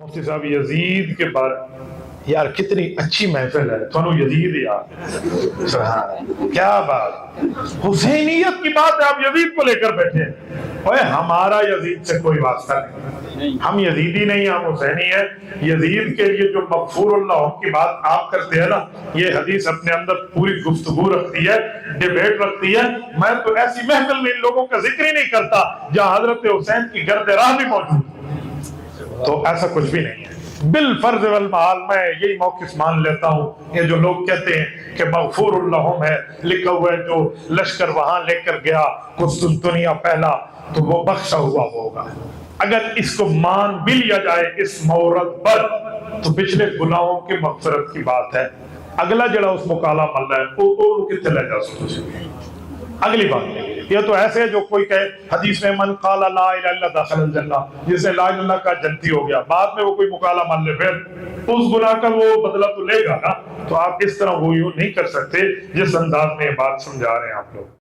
مفتی صاحب یزید کے بارے یار کتنی اچھی محفل ہے تھانو یزید یار سبحان کیا بات حسینیت کی بات ہے آپ یزید کو لے کر بیٹھے ہیں اوے ہمارا یزید سے کوئی واسطہ نہیں ہم یزیدی نہیں ہم حسینی ہیں یزید کے لیے جو مغفور اللہ کی بات آپ کرتے ہیں نا یہ حدیث اپنے اندر پوری گفتگو رکھتی ہے ڈیبیٹ رکھتی ہے میں تو ایسی محفل میں ان لوگوں کا ذکر ہی نہیں کرتا جہاں حضرت حسین کی گرد راہ بھی موجود تو ایسا کچھ بھی نہیں ہے بالفرض والمحال میں یہی موقف مان لیتا ہوں یہ جو لوگ کہتے ہیں کہ مغفور اللہم ہے لکھا ہوا ہے جو لشکر وہاں لے کر گیا قسطنطنیہ پہلا تو وہ بخشا ہوا ہوگا اگر اس کو مان بھی لیا جائے اس مورد پر تو پچھلے گناہوں کے مغفرت کی بات ہے اگلا جڑا اس مکالا مل رہا ہے وہ کتنے لے جا سکتے اگلی بات یہ تو ایسے جو کوئی کہے حدیث میں من قال لا الہ الا اللہ دخل الجنہ جس نے لا الہ الا اللہ کا جنتی ہو گیا بعد میں وہ کوئی مکالہ مان لے پھر اس گناہ کا وہ بدلہ تو لے گا نا تو آپ اس طرح وہ یوں نہیں کر سکتے جس انداز میں یہ بات سمجھا رہے ہیں آپ لوگ